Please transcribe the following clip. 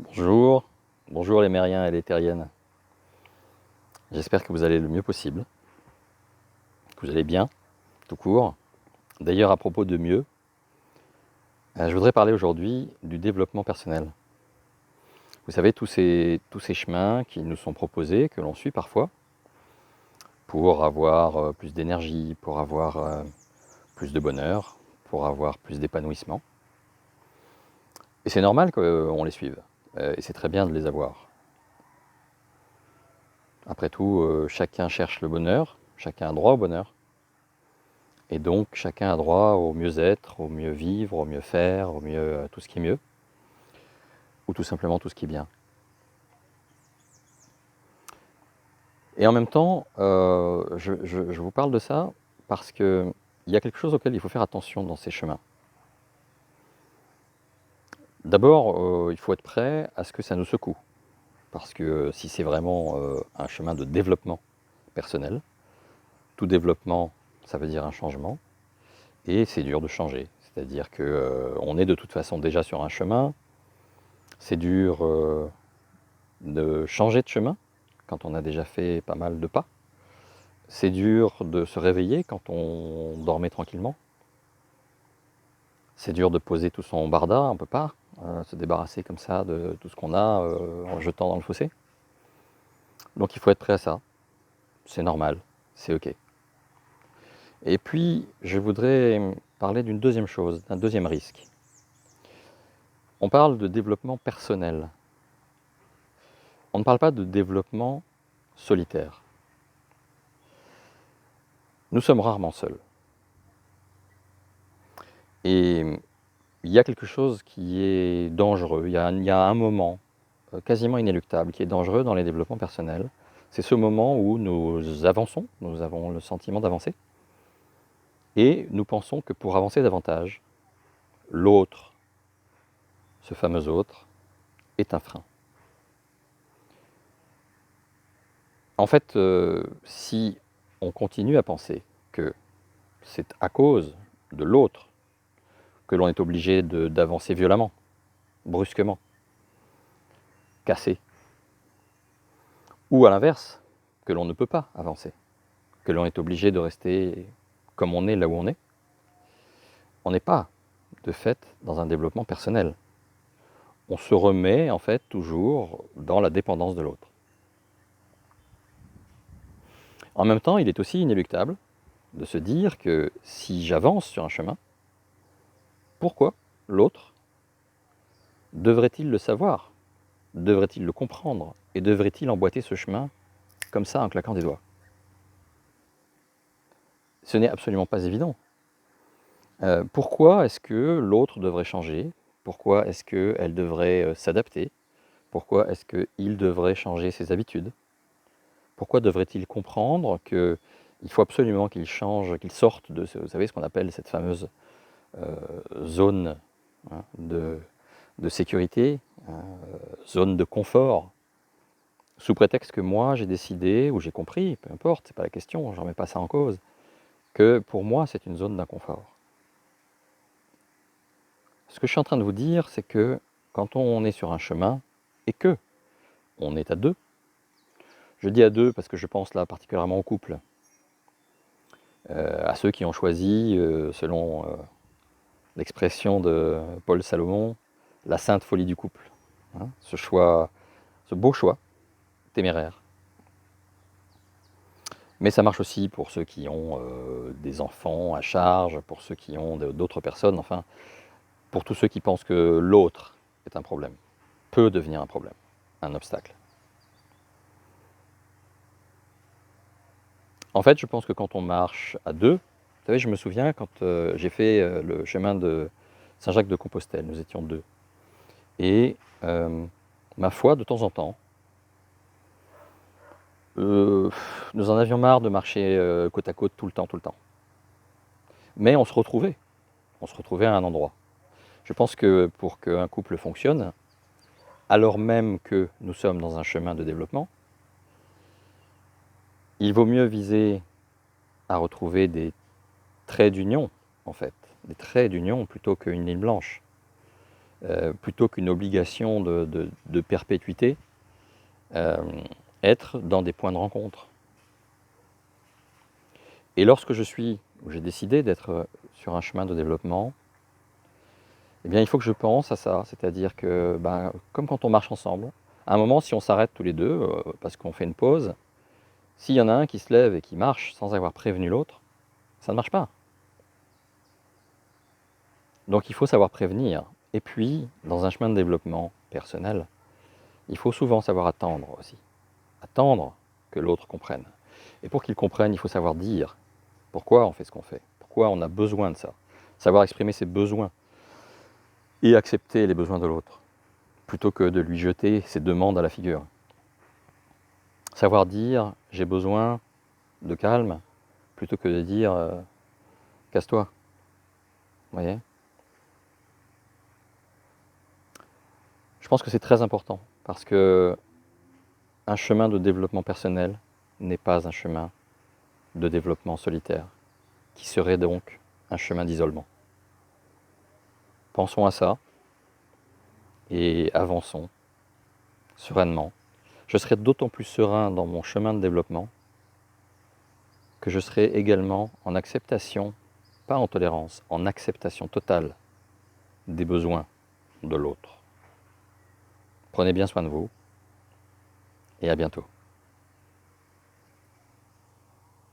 Bonjour, bonjour les Mériens et les Terriennes. J'espère que vous allez le mieux possible, que vous allez bien, tout court. D'ailleurs, à propos de mieux, je voudrais parler aujourd'hui du développement personnel. Vous savez, tous ces chemins qui nous sont proposés, que l'on suit parfois, pour avoir plus d'énergie, pour avoir plus de bonheur, pour avoir plus d'épanouissement. Et c'est normal qu'on les suive, et c'est très bien de les avoir. Après tout, chacun cherche le bonheur, chacun a droit au bonheur. Et donc chacun a droit au mieux-être, au mieux vivre, au mieux faire, au mieux tout ce qui est mieux, ou tout simplement tout ce qui est bien. Et en même temps, je vous parle de ça parce qu'il y a quelque chose auquel il faut faire attention dans ces chemins. D'abord, il faut être prêt à ce que ça nous secoue. Parce que si c'est vraiment un chemin de développement personnel, tout développement, ça veut dire un changement, et c'est dur de changer. C'est-à-dire qu'on est de toute façon déjà sur un chemin, c'est dur de changer de chemin quand on a déjà fait pas mal de pas. C'est dur de se réveiller quand on dormait tranquillement. C'est dur de poser tout son barda, on ne peut pas se débarrasser comme ça de tout ce qu'on a en le jetant dans le fossé. Donc il faut être prêt à ça. C'est normal, c'est ok. Et puis je voudrais parler d'une deuxième chose, d'un deuxième risque. On parle de développement personnel. On ne parle pas de développement solitaire. Nous sommes rarement seuls. Et il y a quelque chose qui est dangereux, il y a un moment quasiment inéluctable qui est dangereux dans les développements personnels. C'est ce moment où nous avançons, nous avons le sentiment d'avancer, et nous pensons que pour avancer davantage, l'autre, ce fameux autre, est un frein. En fait, si on continue à penser que c'est à cause de l'autre que l'on est obligé d'avancer violemment, brusquement, cassé, ou à l'inverse, que l'on ne peut pas avancer, que l'on est obligé de rester comme on est là où on est, on n'est pas, de fait, dans un développement personnel. On se remet, en fait, toujours dans la dépendance de l'autre. En même temps, il est aussi inéluctable de se dire que si j'avance sur un chemin, pourquoi l'autre devrait-il le savoir? Devrait-il le comprendre? Et devrait-il emboîter ce chemin comme ça en claquant des doigts? Ce n'est absolument pas évident. Pourquoi est-ce que l'autre devrait changer? Pourquoi est-ce qu'elle devrait s'adapter? Pourquoi est-ce qu'il devrait changer ses habitudes? Pourquoi devrait-il comprendre qu'il faut absolument qu'il change, qu'il sorte de, vous savez, ce qu'on appelle cette fameuse zone hein, de sécurité, zone de confort, sous prétexte que moi j'ai décidé, ou j'ai compris, peu importe, c'est pas la question, j'en remets pas ça en cause, que pour moi c'est une zone d'inconfort. Ce que je suis en train de vous dire, c'est que quand on est sur un chemin, et que on est à deux, je dis à deux parce que je pense là particulièrement aux couples, à ceux qui ont choisi, selon l'expression de Paul Salomon, la sainte folie du couple. Hein, ce choix, ce beau choix, téméraire. Mais ça marche aussi pour ceux qui ont des enfants à charge, pour ceux qui ont d'autres personnes, enfin, pour tous ceux qui pensent que l'autre est un problème, peut devenir un problème, un obstacle. En fait, je pense que quand on marche à deux, vous savez, je me souviens quand j'ai fait le chemin de Saint-Jacques-de-Compostelle, nous étions deux. Et ma foi, de temps en temps, nous en avions marre de marcher côte à côte tout le temps, tout le temps. Mais on se retrouvait à un endroit. Je pense que pour qu'un couple fonctionne, alors même que nous sommes dans un chemin de développement, il vaut mieux viser à retrouver des traits d'union, en fait, des traits d'union plutôt qu'une ligne blanche. plutôt qu'une obligation de perpétuité, être dans des points de rencontre. Et lorsque j'ai décidé d'être sur un chemin de développement, eh bien, il faut que je pense à ça, c'est-à-dire que, ben, comme quand on marche ensemble, à un moment, si on s'arrête tous les deux, parce qu'on fait une pause, s'il y en a un qui se lève et qui marche sans avoir prévenu l'autre, ça ne marche pas. Donc il faut savoir prévenir. Et puis, dans un chemin de développement personnel, il faut souvent savoir attendre aussi. Attendre que l'autre comprenne. Et pour qu'il comprenne, il faut savoir dire pourquoi on fait ce qu'on fait, pourquoi on a besoin de ça. Savoir exprimer ses besoins et accepter les besoins de l'autre, plutôt que de lui jeter ses demandes à la figure. Savoir dire j'ai besoin de calme, plutôt que de dire casse-toi. Vous voyez ? Je pense que c'est très important, parce que un chemin de développement personnel n'est pas un chemin de développement solitaire, qui serait donc un chemin d'isolement. Pensons à ça et avançons sereinement. Je serai d'autant plus serein dans mon chemin de développement que je serai également en acceptation, pas en tolérance, en acceptation totale des besoins de l'autre. Prenez bien soin de vous et à bientôt.